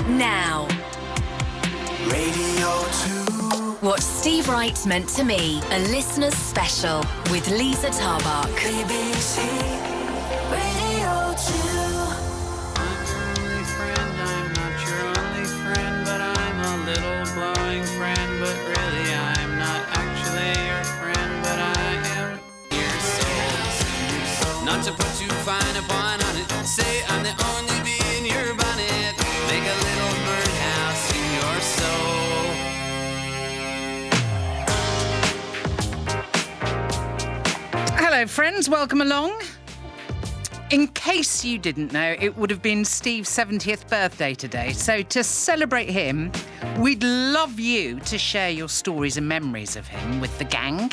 Now. Radio 2. What Steve Wright meant to me, a listener's special with Lisa Tarbuck. BBC Radio 2. I'm not your only friend, but I'm a little glowing friend. But really, I'm not actually your friend, but I am your soul. Not to put too fine a point on it, say I'm the only bee in your bonnet. Make a little birdhouse in your soul. Hello, friends. Welcome along. In case you didn't know, it would have been Steve's 70th birthday today. So to celebrate him, we'd love you to share your stories and memories of him with the gang.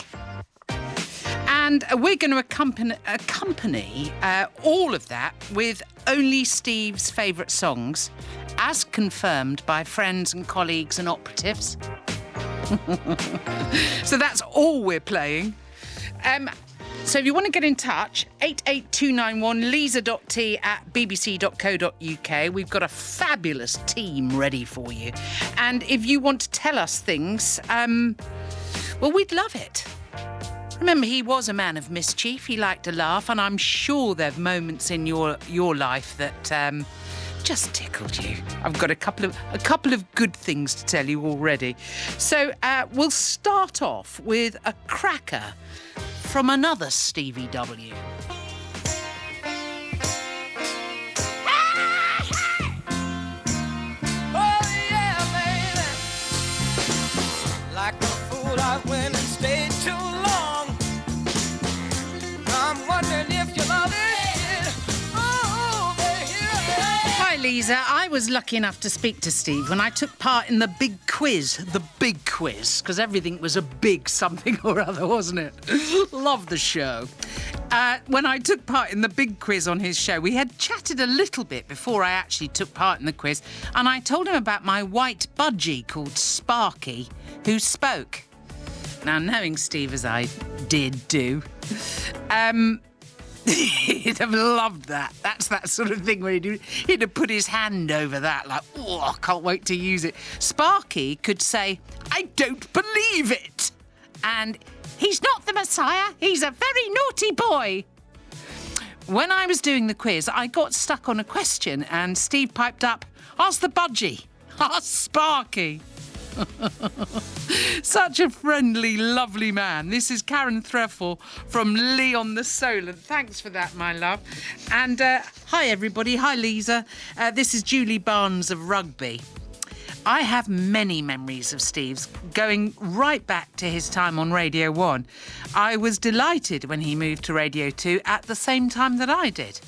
And we're going to accompany all of that with only Steve's favourite songs, as confirmed by friends and colleagues and operatives. So that's all we're playing. So if you want to get in touch, 88291 lisa.t@bbc.co.uk. We've got a fabulous team ready for you. And if you want to tell us things, well, we'd love it. Remember, he was a man of mischief. He liked to laugh, and I'm sure there are moments in your life that just tickled you. I've got a couple of good things to tell you already. So we'll start off with a cracker from another Stevie W. Oh yeah, baby. Like a fool, I went and stayed too long. I'm wondering if you love it. Oh, baby. Hi, Lisa. I was lucky enough to speak to Steve when I took part in the big quiz, because everything was a big something or other, wasn't it? Love the show. When I took part in the big quiz on his show, we had chatted a little bit before I actually took part in the quiz, and I told him about my white budgie called Sparky, who spoke. Now, knowing Steve as I did do, he'd have loved that. That's that sort of thing where he'd have put his hand over that, like, oh, I can't wait to use it. Sparky could say, I don't believe it. And he's not the Messiah, he's a very naughty boy. When I was doing the quiz, I got stuck on a question and Steve piped up, ask the budgie, ask Sparky. Such a friendly, lovely man. This is Karen Threffel from Leon the Solent. Thanks for that, my love. And hi, everybody. Hi, Lisa. This is Julie Barnes of Rugby. I have many memories of Steve's, going right back to his time on Radio 1. I was delighted when he moved to Radio 2 at the same time that I did.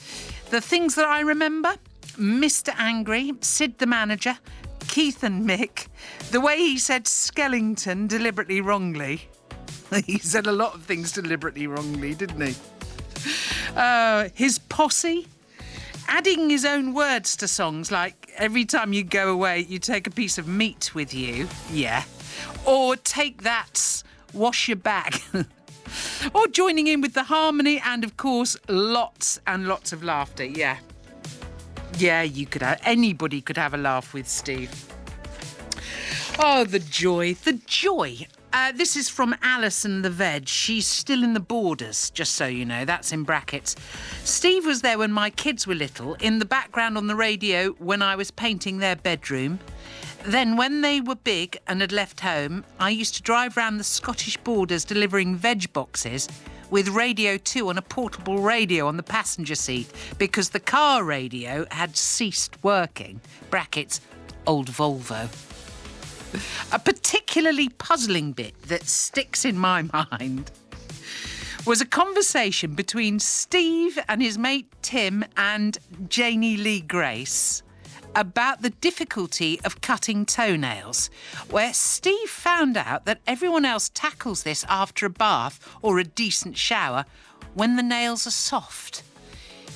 The things that I remember, Mr. Angry, Sid the Manager, Keith and Mick, the way he said Skellington deliberately wrongly. He said a lot of things deliberately wrongly, didn't he? His posse, adding his own words to songs like every time you go away, you take a piece of meat with you. Yeah. Or take that, wash your back. Or joining in with the harmony and, of course, lots and lots of laughter. Yeah. Yeah, anybody could have a laugh with Steve. Oh, the joy, the joy. This is from Alison the Veg. She's still in the borders, just so you know. That's in brackets. Steve was there when my kids were little, in the background on the radio when I was painting their bedroom. Then when they were big and had left home, I used to drive round the Scottish borders delivering veg boxes with Radio 2 on a portable radio on the passenger seat because the car radio had ceased working. Brackets, old Volvo. A particularly puzzling bit that sticks in my mind was a conversation between Steve and his mate Tim and Janie Lee Grace about the difficulty of cutting toenails, where Steve found out that everyone else tackles this after a bath or a decent shower when the nails are soft.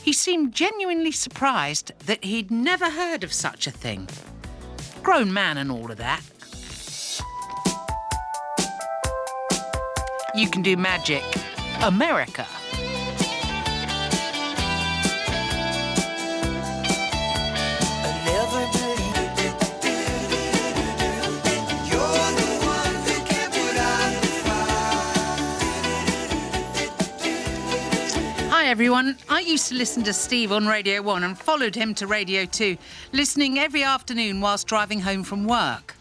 He seemed genuinely surprised that he'd never heard of such a thing. Grown man and all of that. You can do magic. America. I never believed it. everyone. I used to listen to Steve on Radio 1 and followed him to Radio 2, listening every afternoon whilst driving home from work.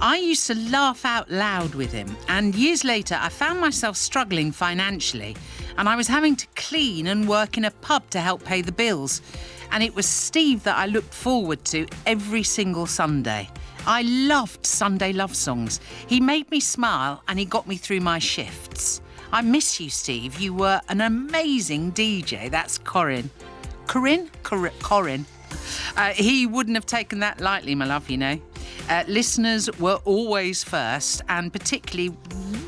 I used to laugh out loud with him, and years later I found myself struggling financially, and I was having to clean and work in a pub to help pay the bills. And it was Steve that I looked forward to every single Sunday. I loved Sunday love songs. He made me smile and he got me through my shifts. I miss you, Steve. You were an amazing DJ. That's Corinne. Corinne? Corinne. He wouldn't have taken that lightly, my love, you know. Listeners were always first, and particularly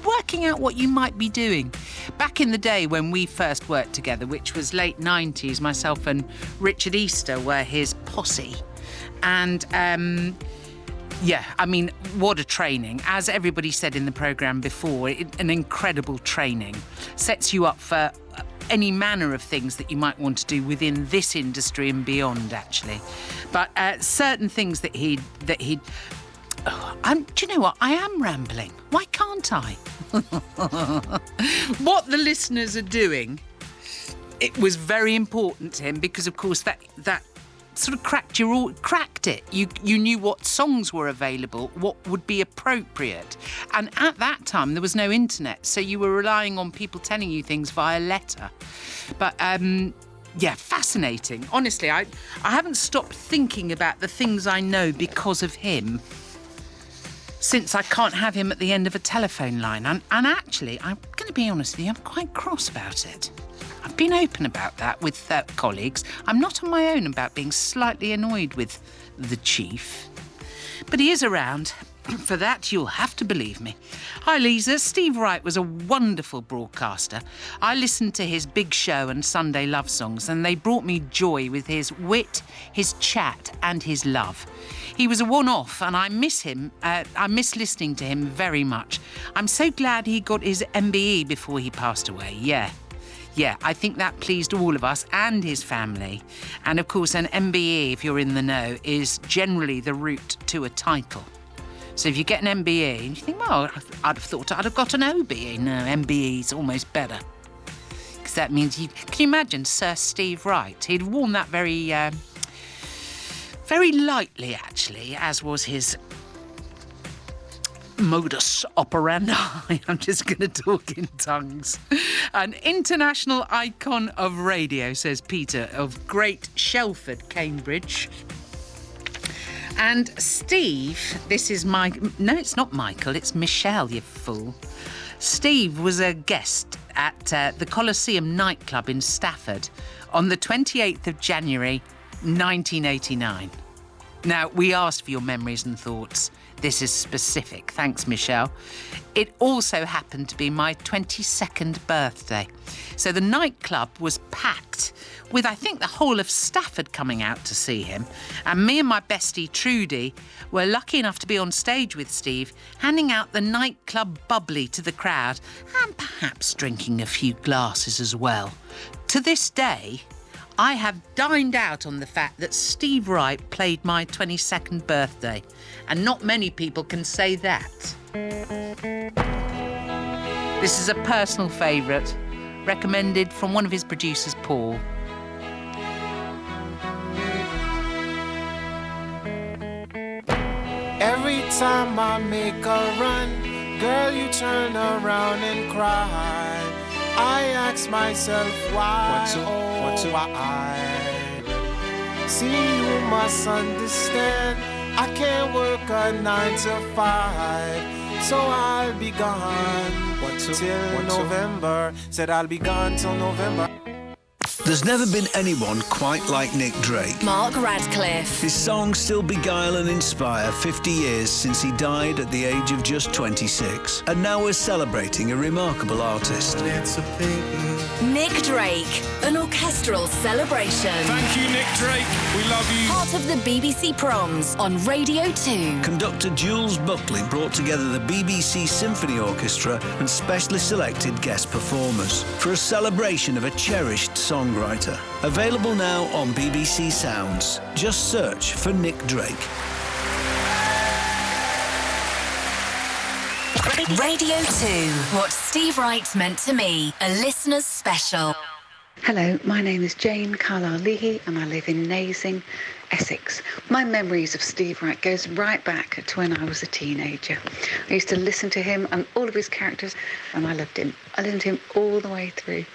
working out what you might be doing. Back in the day when we first worked together, which was late 90s, myself and Richard Easter were his posse. And, yeah, I mean, what a training. As everybody said in the programme before, an incredible training. Sets you up for any manner of things that you might want to do within this industry and beyond, actually. But certain things that he'd do you know what? I am rambling. Why can't I? What the listeners are doing, it was very important to him because, of course, that sort of cracked it. You knew what songs were available, what would be appropriate. And at that time, there was no internet, so you were relying on people telling you things via letter. But, yeah, fascinating. Honestly, I haven't stopped thinking about the things I know because of him since I can't have him at the end of a telephone line. And actually, I'm going to be honest with you, I'm quite cross about it. I've been open about that with colleagues. I'm not on my own about being slightly annoyed with the chief. But he is around. For that, you'll have to believe me. Hi, Lisa. Steve Wright was a wonderful broadcaster. I listened to his Big Show and Sunday love songs, and they brought me joy with his wit, his chat, and his love. He was a one-off, and I miss him. I miss listening to him very much. I'm so glad he got his MBE before he passed away. Yeah, I think that pleased all of us and his family. And, of course, an MBE, if you're in the know, is generally the route to a title. So if you get an MBE and you think, well, I'd have thought I'd have got an OBE. No, MBE is almost better. Because that means can you imagine Sir Steve Wright? He'd worn that very lightly, actually, as was his modus operandi. I'm just going to talk in tongues. An international icon of radio, says Peter of Great Shelford, Cambridge. And Steve, this is no, it's not Michael, it's Michelle, you fool. Steve was a guest at the Coliseum nightclub in Stafford on the 28th of January, 1989. Now, we asked for your memories and thoughts. This is specific. Thanks, Michelle. It also happened to be my 22nd birthday. So the nightclub was packed with, I think, the whole of Stafford coming out to see him. And me and my bestie, Trudy, were lucky enough to be on stage with Steve, handing out the nightclub bubbly to the crowd and perhaps drinking a few glasses as well. To this day, I have dined out on the fact that Steve Wright played my 22nd birthday, and not many people can say that. This is a personal favourite, recommended from one of his producers, Paul. Every time I make a run, girl, you turn around and cry. I ask myself why, why? See, you must understand, I can't work a 9 to 5, so I'll be gone till November. Said I'll be gone till November. There's never been anyone quite like Nick Drake. Mark Radcliffe. His songs still beguile and inspire 50 years since he died at the age of just 26. And now we're celebrating a remarkable artist. It's a pity. Nick Drake, an orchestral celebration. Thank you, Nick Drake. We love you. Part of the BBC Proms on Radio 2. Conductor Jules Buckley brought together the BBC Symphony Orchestra and specially selected guest performers for a celebration of a cherished songwriter. Available now on BBC Sounds. Just search for Nick Drake. Radio 2, What Steve Wright Meant to Me, a listener's special. Hello, my name is Jane Carlisle-Leahy and I live in Nasing, Essex. My memories of Steve Wright goes right back to when I was a teenager. I used to listen to him and all of his characters and I loved him. I listened to him all the way through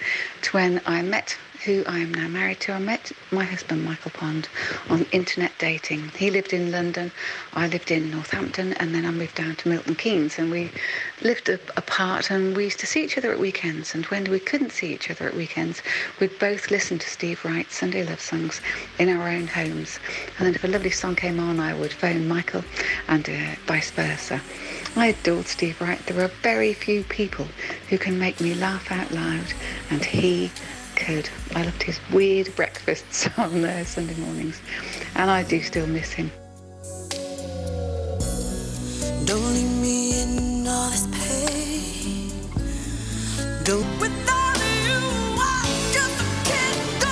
to when I met who I am now married to. I met my husband, Michael Pond, on internet dating. He lived in London, I lived in Northampton, and then I moved down to Milton Keynes, and we lived apart, and we used to see each other at weekends, and when we couldn't see each other at weekends, we'd both listen to Steve Wright's Sunday love songs in our own homes. And then if a lovely song came on, I would phone Michael, and vice versa. I adored Steve Wright. There are very few people who can make me laugh out loud, and he could. I loved his weird breakfasts on Sunday mornings, and I do still miss him. Don't leave me in all this pain. Don't without you, I just can't go.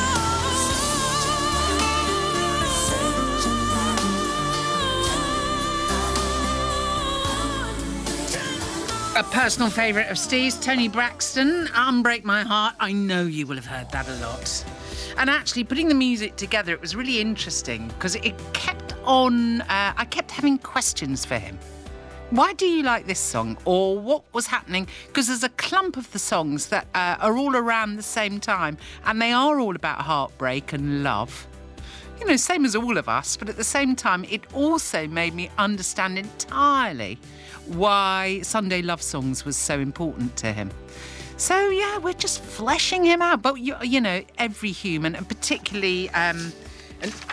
A personal favourite of Steve's, Tony Braxton, Unbreak My Heart. I know you will have heard that a lot. And actually, putting the music together, it was really interesting because it kept on... I kept having questions for him. Why do you like this song? Or what was happening? Because there's a clump of the songs that are all around the same time, and they are all about heartbreak and love. You know, same as all of us, but at the same time, it also made me understand entirely why Sunday Love Songs was so important to him. So, yeah, we're just fleshing him out. But, you know, every human, and particularly an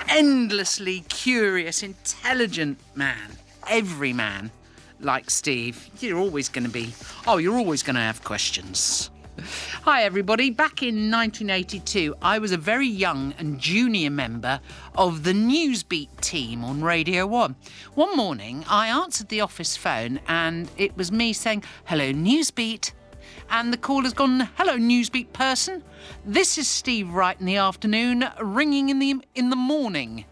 endlessly curious, intelligent man, every man like Steve, you're always going to have questions. Hi, everybody. Back in 1982, I was a very young and junior member of the Newsbeat team on Radio 1. One morning, I answered the office phone and it was me saying, "Hello, Newsbeat." And the caller's gone, "Hello, Newsbeat person. This is Steve Wright in the afternoon, ringing in the morning."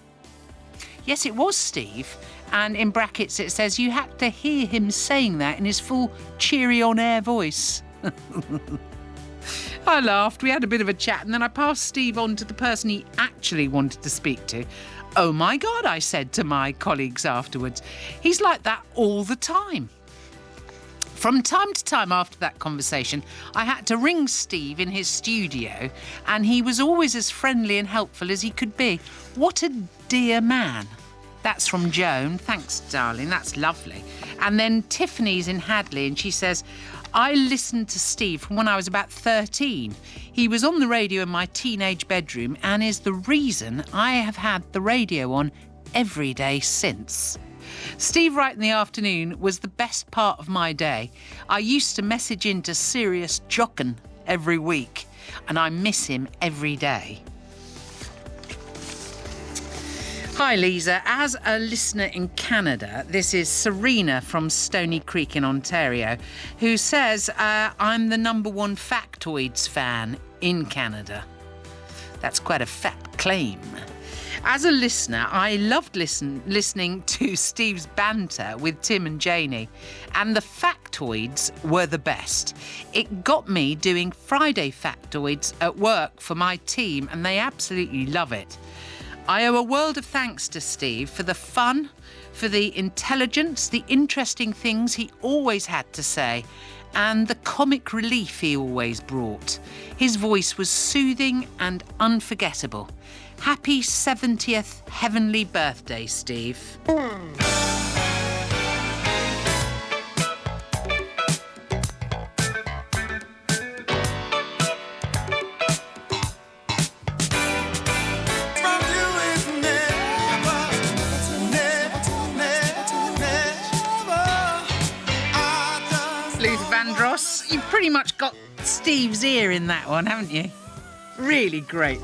Yes, it was Steve. And in brackets, it says, you had to hear him saying that in his full cheery on-air voice. I laughed, we had a bit of a chat, and then I passed Steve on to the person he actually wanted to speak to. "Oh my God," I said to my colleagues afterwards. "He's like that all the time." From time to time after that conversation, I had to ring Steve in his studio, and he was always as friendly and helpful as he could be. What a dear man. That's from Joan. Thanks, darling. That's lovely. And then Tiffany's in Hadley, and she says, "I listened to Steve from when I was about 13. He was on the radio in my teenage bedroom and is the reason I have had the radio on every day since." Steve Wright in the afternoon was the best part of my day. I used to message into Sirius Jockin every week, and I miss him every day. Hi, Lisa. As a listener in Canada, this is Serena from Stony Creek in Ontario, who says, I'm the #1 Factoids fan in Canada. That's quite a fat claim. As a listener, I loved listening to Steve's banter with Tim and Janie, and the factoids were the best. It got me doing Friday factoids at work for my team, and they absolutely love it. I owe a world of thanks to Steve for the fun, for the intelligence, the interesting things he always had to say, and the comic relief he always brought. His voice was soothing and unforgettable. Happy 70th heavenly birthday, Steve. You've pretty much got Steve's ear in that one, haven't you? Really great.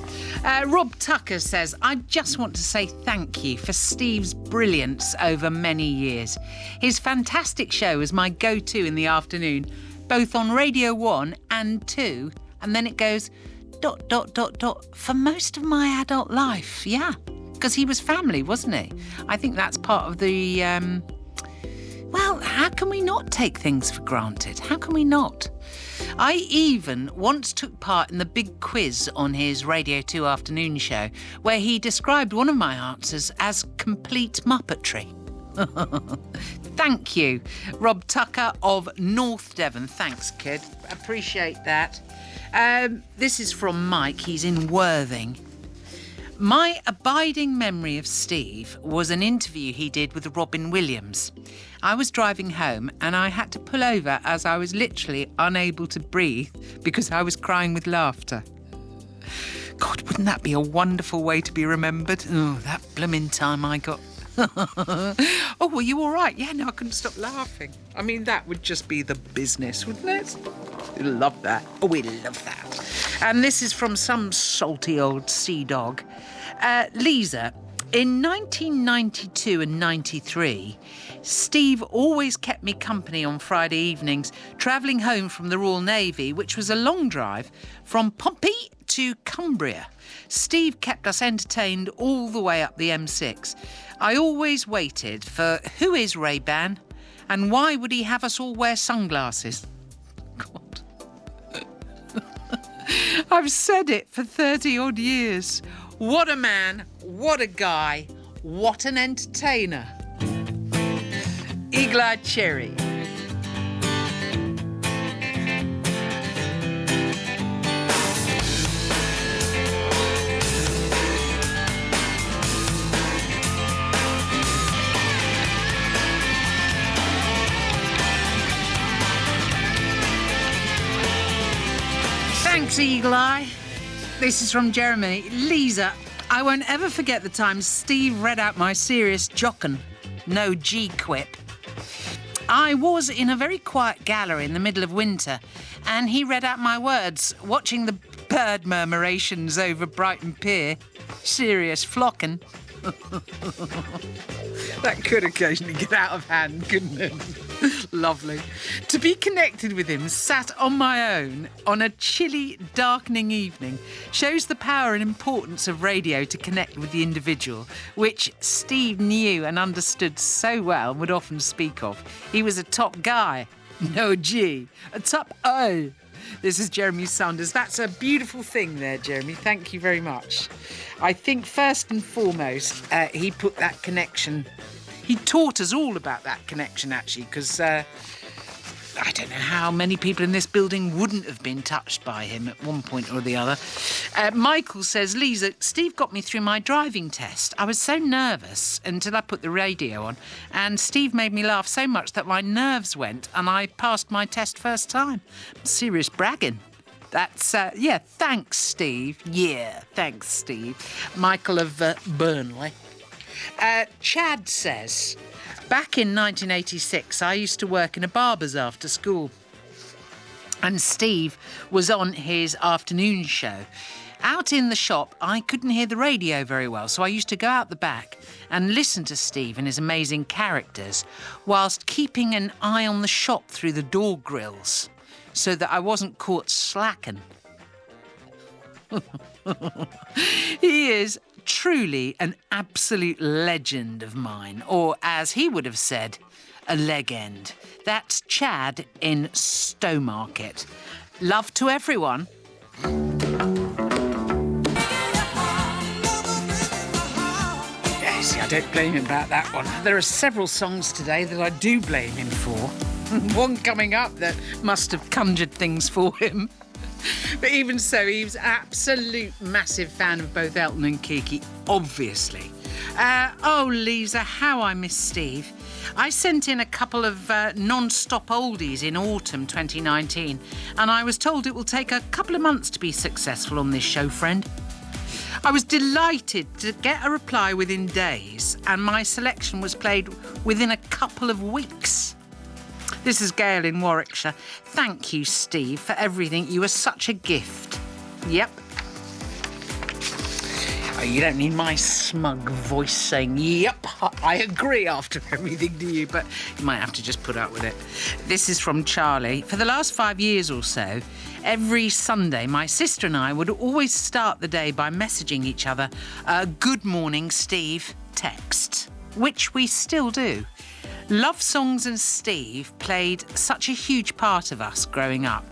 Rob Tucker says, I just want to say thank you for Steve's brilliance over many years. His fantastic show was my go-to in the afternoon, both on Radio 1 and 2, and then it goes ... for most of my adult life. Yeah, because he was family, wasn't he? I think that's part of the... Well, how can we not take things for granted? How can we not? I even once took part in the big quiz on his Radio 2 afternoon show, where he described one of my answers as complete muppetry. Thank you, Rob Tucker of North Devon. Thanks, kid. Appreciate that. This is from Mike. He's in Worthing. My abiding memory of Steve was an interview he did with Robin Williams. I was driving home and I had to pull over as I was literally unable to breathe because I was crying with laughter. God, wouldn't that be a wonderful way to be remembered? Oh, that blooming time I got... Oh, were you all right? Yeah, no, I couldn't stop laughing. I mean, that would just be the business, wouldn't it? We love that. Oh, we love that. And this is from some salty old sea dog. Lisa, in 1992 and 93, Steve always kept me company on Friday evenings, travelling home from the Royal Navy, which was a long drive from Pompey to Cumbria. Steve kept us entertained all the way up the M6. I always waited for who is Ray-Ban and why would he have us all wear sunglasses? God. I've said it for 30 odd years. What a man, what a guy, what an entertainer. Eagle-eyed Cherry. Thanks, Eagle Eye. This is from Jeremy. Lisa, I won't ever forget the time Steve read out my serious jockin', no G quip. I was in a very quiet gallery in the middle of winter, and he read out my words, watching the bird murmurations over Brighton Pier. Serious flockin'. That could occasionally get out of hand, couldn't it? Lovely. To be connected with him, sat on my own on a chilly, darkening evening, shows the power and importance of radio to connect with the individual, which Steve knew and understood so well and would often speak of. He was a top guy, no G, a top O. This is Jeremy Saunders. That's a beautiful thing there, Jeremy. Thank you very much. I think first and foremost, he put that connection... He taught us all about that connection, actually, because I don't know how many people in this building wouldn't have been touched by him at one point or the other. Michael says, Lisa, Steve got me through my driving test. I was so nervous until I put the radio on, and Steve made me laugh so much that my nerves went and I passed my test first time. Serious bragging. That's, yeah, thanks, Steve. Yeah, thanks, Steve. Michael of Burnley. Chad says, back in 1986, I used to work in a barber's after school. And Steve was on his afternoon show. Out in the shop, I couldn't hear the radio very well, so I used to go out the back and listen to Steve and his amazing characters, whilst keeping an eye on the shop through the door grills, so that I wasn't caught slacking. He is truly an absolute legend of mine, or as he would have said, a legend. That's Chad in Stowmarket. Love to everyone. Yes, I don't blame him about that one. There are several songs today that I do blame him for. One coming up that must have conjured things for him. But even so, he was an absolute massive fan of both Elton and Kiki, obviously. Oh, Lisa, how I miss Steve. I sent in a couple of non-stop oldies in autumn 2019, and I was told it will take a couple of months to be successful on this show, friend. I was delighted to get a reply within days, and my selection was played within a couple of weeks. This is Gail in Warwickshire. Thank you, Steve, for everything. You are such a gift. Yep. Oh, you don't need my smug voice saying, yep, I agree after everything, do you? But you might have to just put up with it. This is from Charlie. For the last 5 years or so, every Sunday, my sister and I would always start the day by messaging each other a good morning, Steve text, which we still do. Love songs and Steve played such a huge part of us growing up.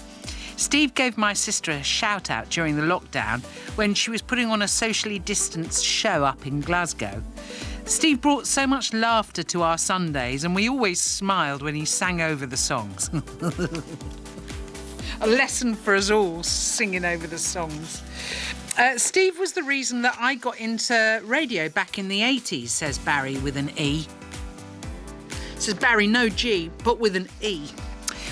Steve gave my sister a shout out during the lockdown when she was putting on a socially distanced show up in Glasgow. Steve brought so much laughter to our Sundays, and we always smiled when he sang over the songs. A lesson for us all, singing over the songs. Steve was the reason that I got into radio back in the 80s, says Barry with an E. Says Barry, no G, but with an E.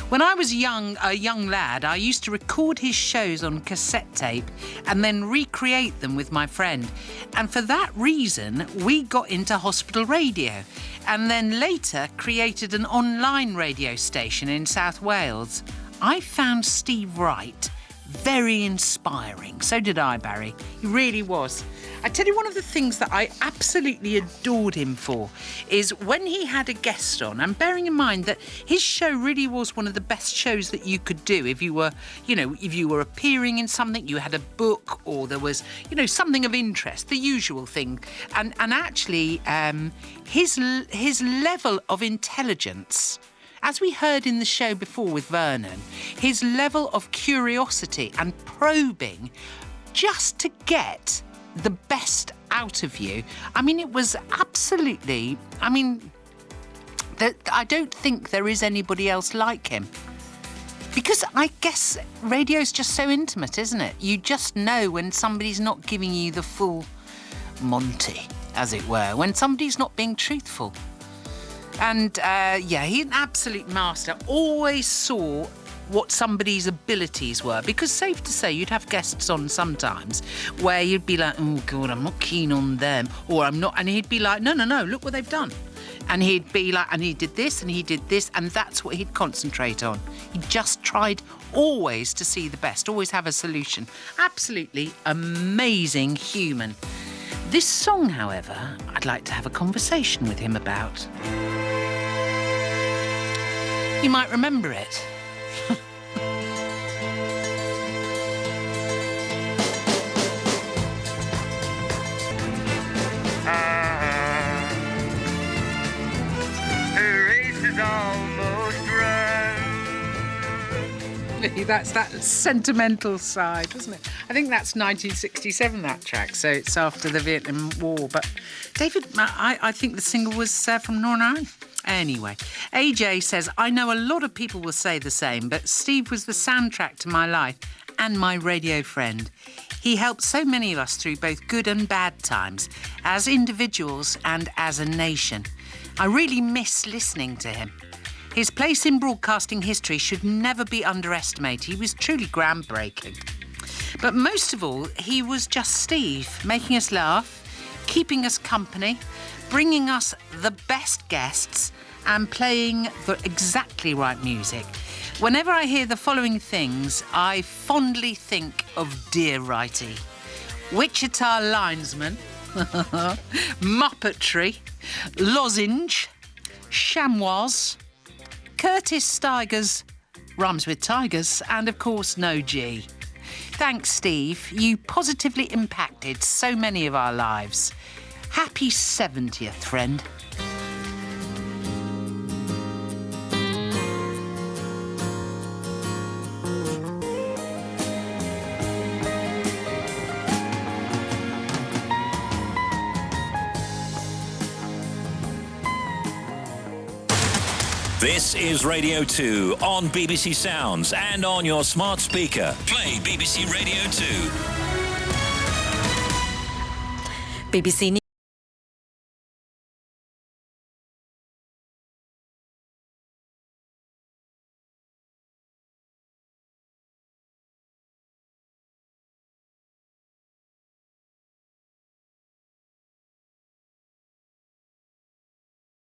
When I was a young lad, I used to record his shows on cassette tape and then recreate them with my friend. And for that reason, we got into hospital radio and then later created an online radio station in South Wales. I found Steve Wright very inspiring. So did I, Barry. He really was. I tell you, one of the things that I absolutely adored him for is when he had a guest on, and bearing in mind that his show really was one of the best shows that you could do if you were, if you were appearing in something, you had a book or there was, something of interest, the usual thing. And actually, his level of intelligence, as we heard in the show before with Vernon, his level of curiosity and probing just to get the best out of you. I mean, it was absolutely... I don't think there is anybody else like him. Because I guess radio's just so intimate, isn't it? You just know when somebody's not giving you the full Monty, as it were, when somebody's not being truthful. And, he's an absolute master. Always saw what somebody's abilities were. Because safe to say, you'd have guests on sometimes where you'd be like, oh, God, I'm not keen on them. Or I'm not. And he'd be like, no, look what they've done. And he'd be like, and he did this, and he did this. And that's what he'd concentrate on. He just tried always to see the best, always have a solution. Absolutely amazing human. This song, however, I'd like to have a conversation with him about. You might remember it. The race is almost run. That's that sentimental side, wasn't it? I think that's 1967, that track, so it's after the Vietnam War. But David, I think the single was from Northern Ireland. Anyway, AJ says, I know a lot of people will say the same, but Steve was the soundtrack to my life and my radio friend. He helped so many of us through both good and bad times, as individuals and as a nation. I really miss listening to him. His place in broadcasting history should never be underestimated. He was truly groundbreaking. But most of all, he was just Steve, making us laugh, keeping us company, bringing us the best guests and playing the exactly right music. Whenever I hear the following things, I fondly think of Dear Righty, Wichita linesman, Muppetry, Lozenge, Chamois, Curtis Stigers, rhymes with tigers, and of course No G. Thanks, Steve. You positively impacted so many of our lives. Happy 70th, friend. This is Radio 2 on BBC Sounds and on your smart speaker. Play BBC Radio 2. BBC News.